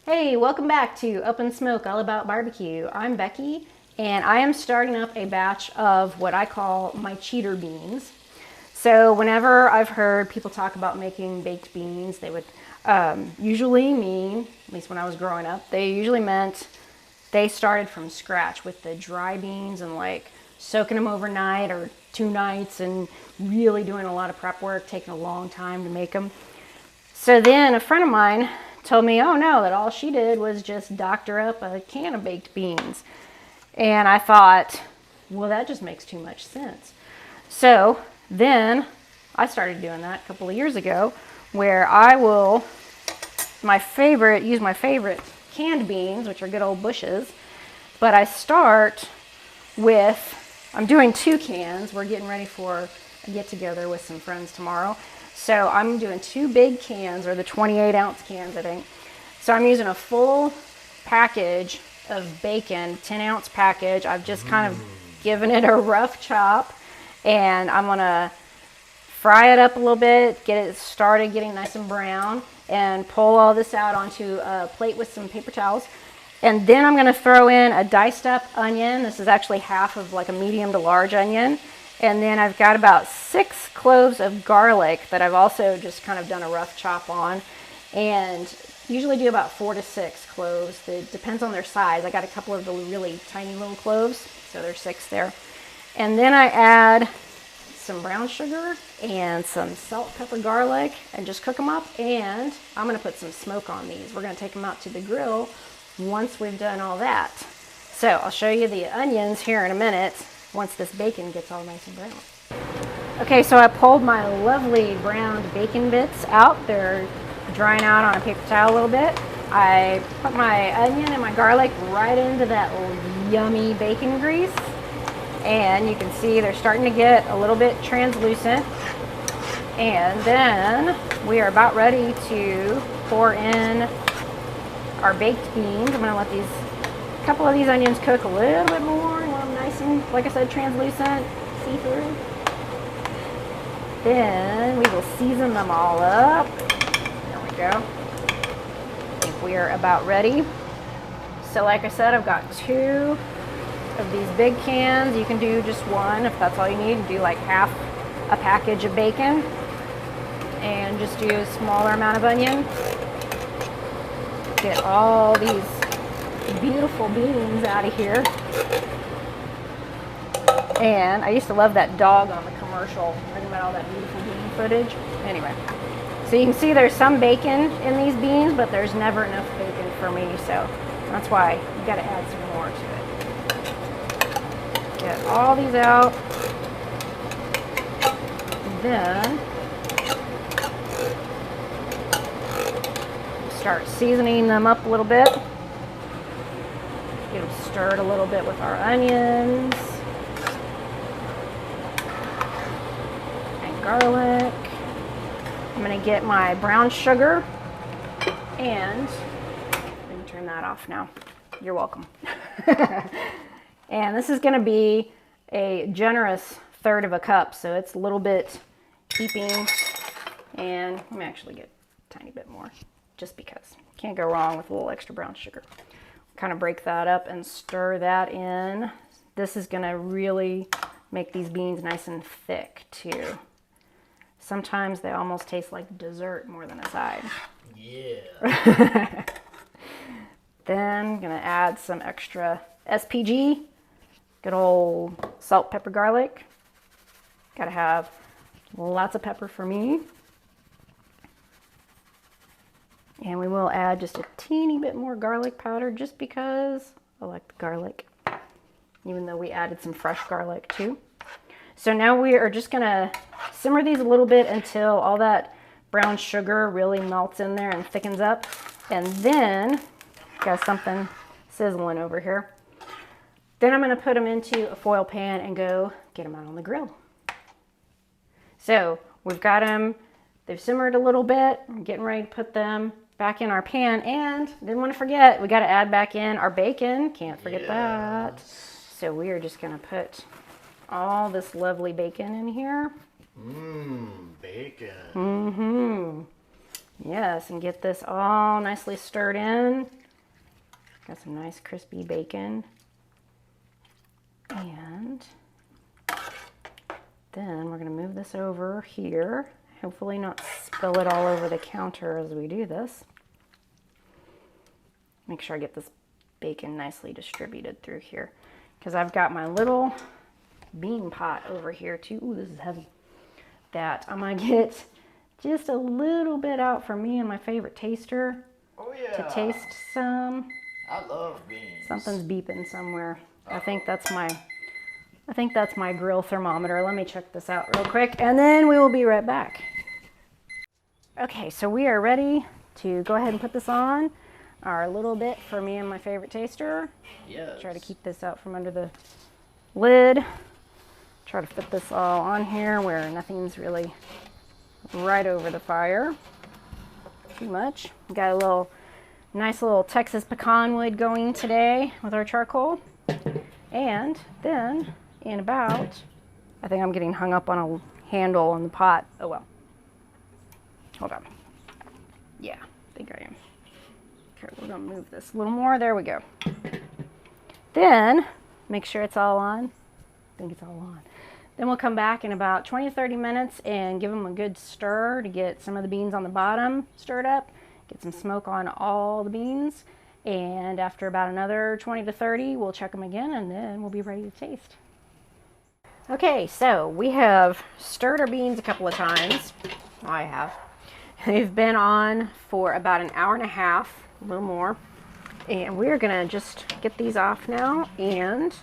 Hey, welcome back to Up in Smoke, All About Barbecue. I'm Becky, and I am starting up a batch of what I call my cheater beans. So whenever I've heard people talk about making baked beans, they would usually mean, at least when I was growing up, they usually meant they started from scratch with the dry beans and like soaking them overnight or 2 nights and really doing a lot of prep work, taking a long time to make them. So then a friend of mine told me, oh no, that all she did was just doctor up a can of baked beans. And I thought, well, that just makes too much sense. So then I started doing that a couple of years ago, where I will, use my favorite canned beans, which are good old Bushes, but I start with, I'm doing 2 cans. We're getting ready for a get together with some friends tomorrow. So I'm doing 2 big cans, or the 28-ounce cans, I think. So I'm using a full package of bacon, 10-ounce package. I've just kind of given it a rough chop, and I'm gonna fry it up a little bit, get it started getting nice and brown, and pull all this out onto a plate with some paper towels. And then I'm gonna throw in a diced up onion. This is actually half of like a medium to large onion. And then I've got about 6 cloves of garlic that I've also just kind of done a rough chop on. And usually do about 4 to 6 cloves. It depends on their size. I got a couple of the really tiny little cloves, so there's 6 there. And then I add some brown sugar and some salt, pepper, garlic, and just cook them up. And I'm gonna put some smoke on these. We're gonna take them out to the grill once we've done all that. So I'll show you the onions here in a minute once this bacon gets all nice and brown. Okay, so I pulled my lovely browned bacon bits out. They're drying out on a paper towel a little bit. I put my onion and my garlic right into that yummy bacon grease. And you can see they're starting to get a little bit translucent. And then we are about ready to pour in our baked beans. I'm gonna let a couple of these onions cook a little bit more. I want them nice and, like I said, translucent, see-through. Then we will season them all up. There we go. I think we are about ready. So like I said, I've got 2 of these big cans. You can do just 1 if that's all you need. Do like half a package of bacon and just do a smaller amount of onion. Get all these beautiful beans out of here. And I used to love that dog on the commercial, talking about all that beautiful bean footage. Anyway, so you can see there's some bacon in these beans, but there's never enough bacon for me, so that's why you gotta add some more to it. Get all these out. Then start seasoning them up a little bit. Get them stirred a little bit with our onions and garlic. I'm gonna get my brown sugar, and let me turn that off now. You're welcome. And this is gonna be a generous 1/3 of a cup, so it's a little bit heaping. And let me actually get a tiny bit more, just because. Can't go wrong with a little extra brown sugar. Kind of break that up and stir that in. This is gonna really make these beans nice and thick too. Sometimes they almost taste like dessert more than a side. Yeah. Then I'm gonna add some extra SPG, good old salt, pepper, garlic. Gotta have lots of pepper for me. And we will add just a teeny bit more garlic powder just because I like the garlic, even though we added some fresh garlic too. So now we are just gonna simmer these a little bit until all that brown sugar really melts in there and thickens up. And then, got something sizzling over here. Then I'm gonna put them into a foil pan and go get them out on the grill. So we've got them, they've simmered a little bit. I'm getting ready to put them back in our pan, and didn't want to forget, we got to add back in our bacon. Can't forget that. So we are just going to put all this lovely bacon in here. Bacon. Yes, and get this all nicely stirred in. Got some nice crispy bacon. And then we're going to move this over here. Hopefully not spill it all over the counter as we do this. Make sure I get this bacon nicely distributed through here. Because I've got my little bean pot over here too. Ooh, this is heavy. That I'm going to get just a little bit out for me and my favorite taster. Oh yeah. To taste some. I love beans. Something's beeping somewhere. I think that's my grill thermometer. Let me check this out real quick and then we will be right back. Okay, so we are ready to go ahead and put this on. Our little bit for me and my favorite taster. Yes. Try to keep this out from under the lid. Try to fit this all on here where nothing's really right over the fire too much. Got a nice little Texas pecan wood going today with our charcoal. And then in about, I think I'm getting hung up on a handle on the pot. Oh well. Hold on. Yeah, I think I am. Okay, we're gonna move this a little more. There we go. Then make sure it's all on. I think it's all on. Then we'll come back in about 20 to 30 minutes and give them a good stir to get some of the beans on the bottom stirred up, get some smoke on all the beans. And after about another 20 to 30, we'll check them again and then we'll be ready to taste. Okay, so we have stirred our beans a couple of times. I have. They've been on for about an hour and a half, a little more. And we're gonna just get these off now and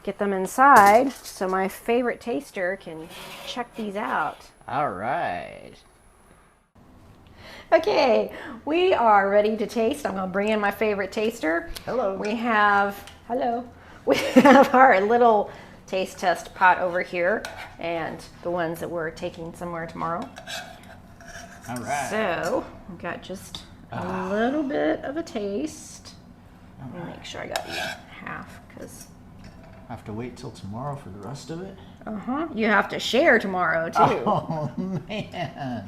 get them inside so my favorite taster can check these out. All right. Okay, we are ready to taste. I'm gonna bring in my favorite taster. Hello. We have our little taste test pot over here and the ones that we're taking somewhere tomorrow. All right. So we've got just a little bit of a taste. Let me make sure I got you half because I have to wait till tomorrow for the rest of it. you have to share tomorrow too. Oh man.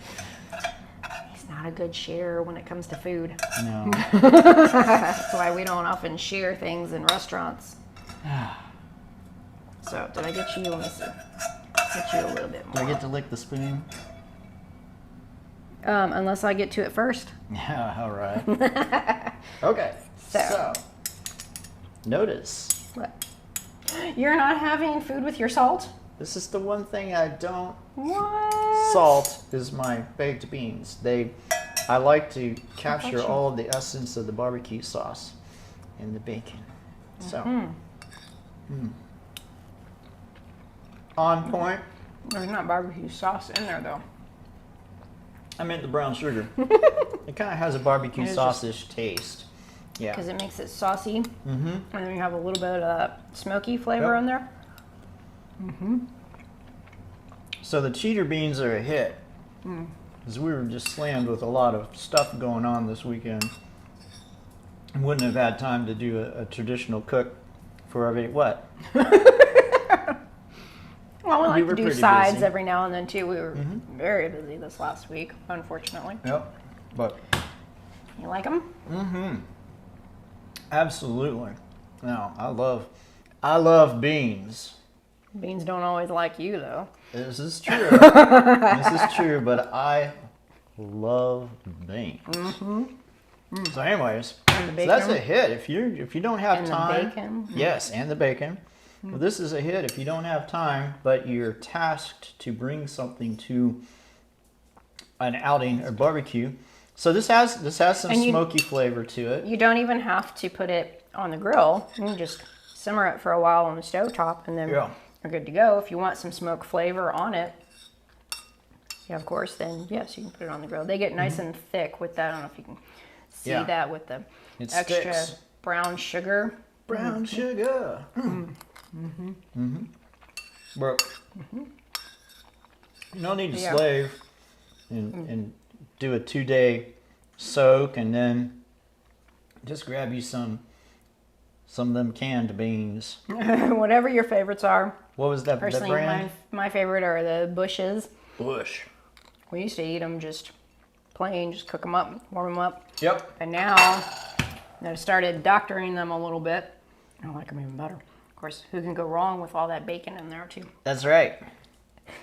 He's not a good sharer when it comes to food. No. That's why we don't often share things in restaurants. So did I get you? Let me see. Get you a little bit Do more. I get to lick the spoon? Unless I get to it first. Yeah. All right. Okay. So. Notice. What? You're not having food with your salt? This is the one thing I don't. What? Salt is my baked beans. I like to capture all of the essence of the barbecue sauce in the bacon. So. On point. There's not barbecue sauce in there though. I meant the brown sugar. It kind of has a barbecue It is sausage taste. Yeah. Because it makes it saucy. Mm-hmm. And then you have a little bit of that smoky flavor Yep. in there. So the cheater beans are a hit. Because we were just slammed with a lot of stuff going on this weekend. Wouldn't have had time to do a traditional cook for every what? Well, we We like were to do pretty sides busy. every now and then too. We were very busy this last week, unfortunately. Yep. But You like them? absolutely. No, I love beans. Beans don't always like you though. This is true. This is true, but I love beans. So anyways, And the so that's a bacon. hit. If you don't have And the time, bacon. yes, and the bacon. Well, this is a hit if you don't have time, but you're tasked to bring something to an outing or barbecue. So this has some And you- smoky flavor to it. You don't even have to put it on the grill. You can just simmer it for a while on the stovetop and then Yeah. you're good to go. If you want some smoke flavor on it, yeah, of course, then yes, you can put it on the grill. They get nice and thick with that. I don't know if you can see Yeah. that with the It extra sticks. brown sugar. Brown sugar. But you don't need to Yeah. slave and do a 2-day soak and then just grab you some of them canned beans. Whatever your favorites are. What was that? The Personally, brand? my favorite are the Bushes. Bush. We used to eat them just plain, just cook them up, warm them up. Yep. And now that I started doctoring them a little bit, I like them even better. Of course, who can go wrong with all that bacon in there too? That's right.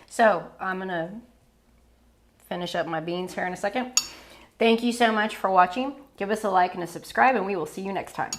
So I'm gonna finish up my beans here in a second. Thank you so much for watching. Give us a like and a subscribe, and we will see you next time.